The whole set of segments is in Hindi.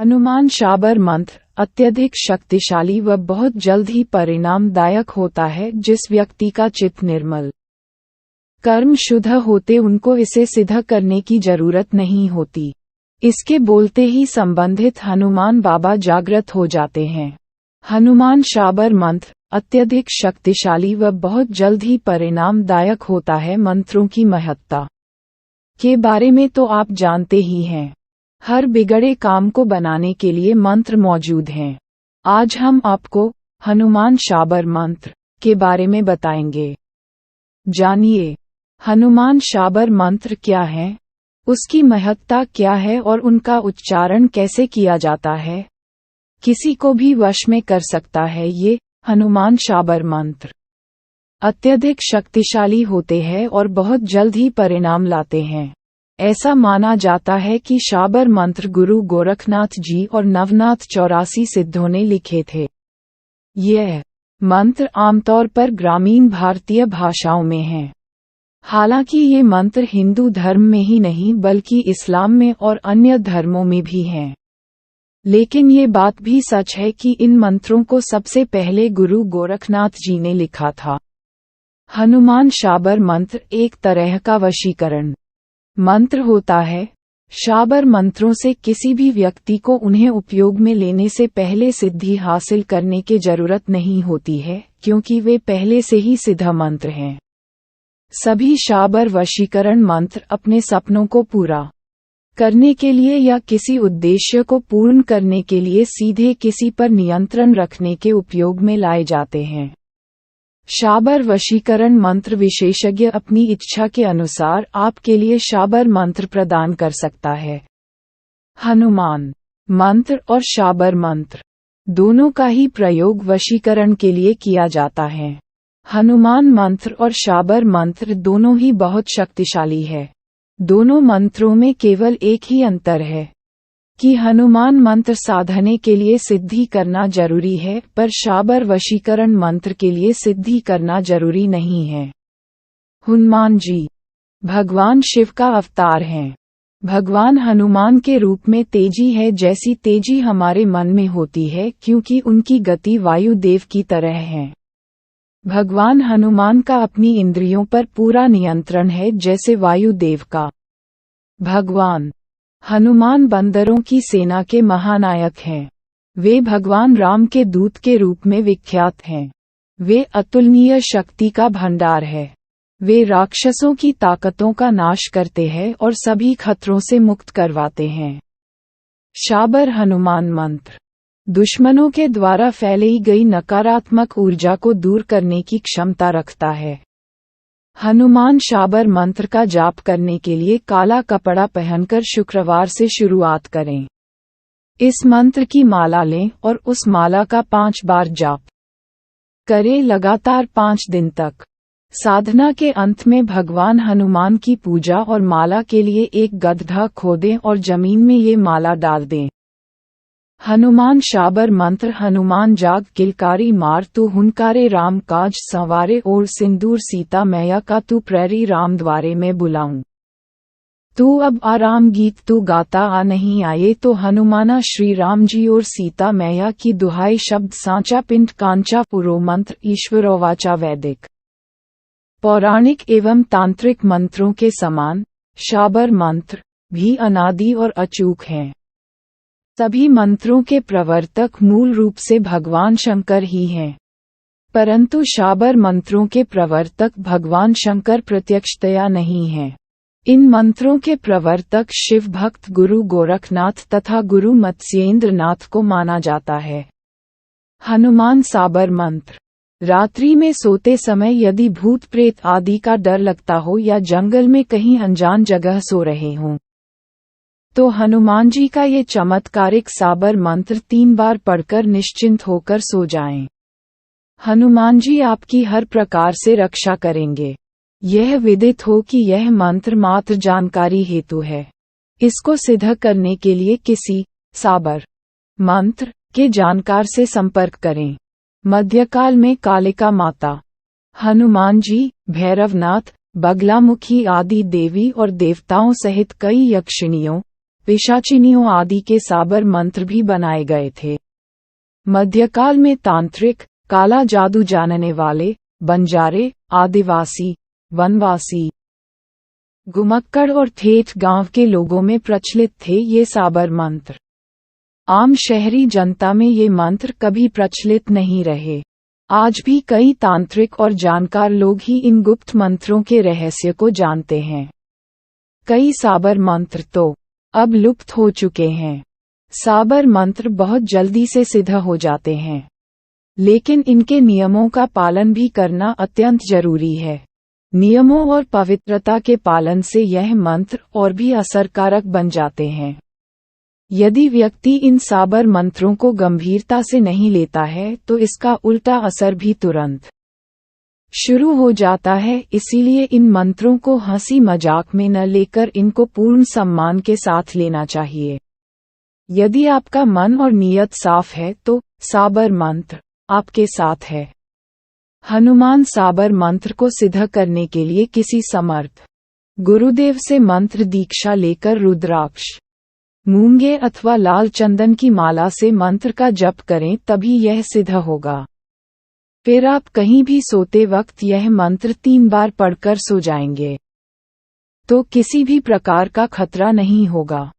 हनुमान शाबर मंत्र अत्यधिक शक्तिशाली व बहुत जल्द ही परिणामदायक होता है। जिस व्यक्ति का चित्त निर्मल, कर्म शुद्ध होते उनको इसे सिद्ध करने की जरूरत नहीं होती। इसके बोलते ही संबंधित हनुमान बाबा जागृत हो जाते हैं। हनुमान शाबर मंत्र अत्यधिक शक्तिशाली व बहुत जल्द ही परिणामदायक होता है। मंत्रों की महत्ता के बारे में तो आप जानते ही हैं। हर बिगड़े काम को बनाने के लिए मंत्र मौजूद हैं। आज हम आपको हनुमान शाबर मंत्र के बारे में बताएंगे। जानिए, हनुमान शाबर मंत्र क्या है, उसकी महत्ता क्या है और उनका उच्चारण कैसे किया जाता है। किसी को भी वश में कर सकता है ये हनुमान शाबर मंत्र। अत्यधिक शक्तिशाली होते हैं और बहुत जल्द ही परिणाम लाते हैं। ऐसा माना जाता है कि शाबर मंत्र गुरु गोरखनाथ जी और नवनाथ 84 सिद्धों ने लिखे थे। यह मंत्र आमतौर पर ग्रामीण भारतीय भाषाओं में हैं। हालांकि ये मंत्र हिंदू धर्म में ही नहीं बल्कि इस्लाम में और अन्य धर्मों में भी हैं। लेकिन ये बात भी सच है कि इन मंत्रों को सबसे पहले गुरु गोरखनाथ जी ने लिखा था। हनुमान शाबर मंत्र एक तरह का वशीकरण मंत्र होता है। शाबर मंत्रों से किसी भी व्यक्ति को उन्हें उपयोग में लेने से पहले सिद्धि हासिल करने की जरूरत नहीं होती है, क्योंकि वे पहले से ही सिद्ध मंत्र हैं। सभी शाबर वशीकरण मंत्र अपने सपनों को पूरा करने के लिए या किसी उद्देश्य को पूर्ण करने के लिए सीधे किसी पर नियंत्रण रखने के उपयोग में लाए जाते हैं। शाबर वशीकरण मंत्र विशेषज्ञ अपनी इच्छा के अनुसार आपके लिए शाबर मंत्र प्रदान कर सकता है। हनुमान मंत्र और शाबर मंत्र दोनों का ही प्रयोग वशीकरण के लिए किया जाता है। हनुमान मंत्र और शाबर मंत्र दोनों ही बहुत शक्तिशाली है। दोनों मंत्रों में केवल एक ही अंतर है कि हनुमान मंत्र साधने के लिए सिद्धि करना जरूरी है, पर शाबर वशीकरण मंत्र के लिए सिद्धि करना जरूरी नहीं है। हनुमान जी भगवान शिव का अवतार हैं। भगवान हनुमान के रूप में तेजी है जैसी तेजी हमारे मन में होती है, क्योंकि उनकी गति वायुदेव की तरह है। भगवान हनुमान का अपनी इंद्रियों पर पूरा नियंत्रण है जैसे वायुदेव का। भगवान हनुमान बंदरों की सेना के महानायक हैं। वे भगवान राम के दूत के रूप में विख्यात हैं। वे अतुलनीय शक्ति का भंडार है। वे राक्षसों की ताकतों का नाश करते हैं और सभी खतरों से मुक्त करवाते हैं। शाबर हनुमान मंत्र दुश्मनों के द्वारा फैलाई गई नकारात्मक ऊर्जा को दूर करने की क्षमता रखता है। हनुमान शाबर मंत्र का जाप करने के लिए काला कपड़ा पहनकर शुक्रवार से शुरुआत करें। इस मंत्र की माला लें और उस माला का 5 बार जाप करें लगातार 5 दिन तक। साधना के अंत में भगवान हनुमान की पूजा और माला के लिए एक गड्ढा खोदें और जमीन में ये माला डाल दें। हनुमान शाबर मंत्र हनुमान जाग किलकारी मार तू हुनकारे राम काज संवारे और सिंदूर सीता मैया का तू प्रेरी राम द्वारे में बुलाऊं। तू अब आराम गीत तू गाता आ नहीं आए तो हनुमाना श्री राम जी और सीता मैया की दुहाई शब्द सांचा पिंड कांचा पुरो मंत्र ईश्वरोवाचा वैदिक पौराणिक एवं तांत्रिक मंत्रों के समान शाबर मंत्र भी अनादि और अचूक हैं। सभी मंत्रों के प्रवर्तक मूल रूप से भगवान शंकर ही हैं, परंतु शाबर मंत्रों के प्रवर्तक भगवान शंकर प्रत्यक्षतया नहीं हैं। इन मंत्रों के प्रवर्तक शिव भक्त गुरु गोरखनाथ तथा गुरु मत्स्येंद्र नाथ को माना जाता है। हनुमान शाबर मंत्र रात्रि में सोते समय यदि भूत प्रेत आदि का डर लगता हो या जंगल में कहीं अनजान जगह सो रहे हों तो हनुमान जी का ये चमत्कारिक शाबर मंत्र 3 बार पढ़कर निश्चिंत होकर सो जाएं। हनुमान जी आपकी हर प्रकार से रक्षा करेंगे। यह विदित हो कि यह मंत्र मात्र जानकारी हेतु है। इसको सिद्ध करने के लिए किसी शाबर मंत्र के जानकार से संपर्क करें। मध्यकाल में कालिका माता, हनुमान जी, भैरवनाथ, बगलामुखी आदि देवी और देवताओं सहित कई यक्षिणियों, पिशाचिनियों आदि के साबर मंत्र भी बनाए गए थे। मध्यकाल में तांत्रिक, काला जादू जानने वाले, बंजारे, आदिवासी, वनवासी, घुमक्कड़ और ठेठ गांव के लोगों में प्रचलित थे ये साबर मंत्र। आम शहरी जनता में ये मंत्र कभी प्रचलित नहीं रहे। आज भी कई तांत्रिक और जानकार लोग ही इन गुप्त मंत्रों के रहस्य को जानते हैं। कई साबर मंत्र तो अब लुप्त हो चुके हैं। साबर मंत्र बहुत जल्दी से सिद्ध हो जाते हैं, लेकिन इनके नियमों का पालन भी करना अत्यंत जरूरी है। नियमों और पवित्रता के पालन से यह मंत्र और भी असरकारक बन जाते हैं। यदि व्यक्ति इन साबर मंत्रों को गंभीरता से नहीं लेता है तो इसका उल्टा असर भी तुरंत शुरू हो जाता है। इसीलिए इन मंत्रों को हंसी मजाक में न लेकर इनको पूर्ण सम्मान के साथ लेना चाहिए। यदि आपका मन और नीयत साफ है तो साबर मंत्र आपके साथ है। हनुमान साबर मंत्र को सिद्ध करने के लिए किसी समर्थ गुरुदेव से मंत्र दीक्षा लेकर रुद्राक्ष, मूंगे अथवा लाल चंदन की माला से मंत्र का जप करें, तभी यह सिद्ध होगा। फिर आप कहीं भी सोते वक्त यह मंत्र 3 बार पढ़कर सो जाएंगे तो किसी भी प्रकार का खतरा नहीं होगा।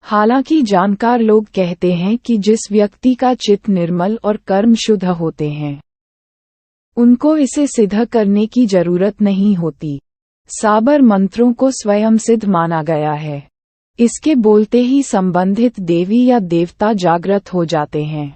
हालांकि जानकार लोग कहते हैं कि जिस व्यक्ति का चित्त निर्मल और कर्म शुद्ध होते हैं उनको इसे सिद्ध करने की जरूरत नहीं होती। साबर मंत्रों को स्वयं सिद्ध माना गया है। इसके बोलते ही संबंधित देवी या देवता जागृत हो जाते हैं।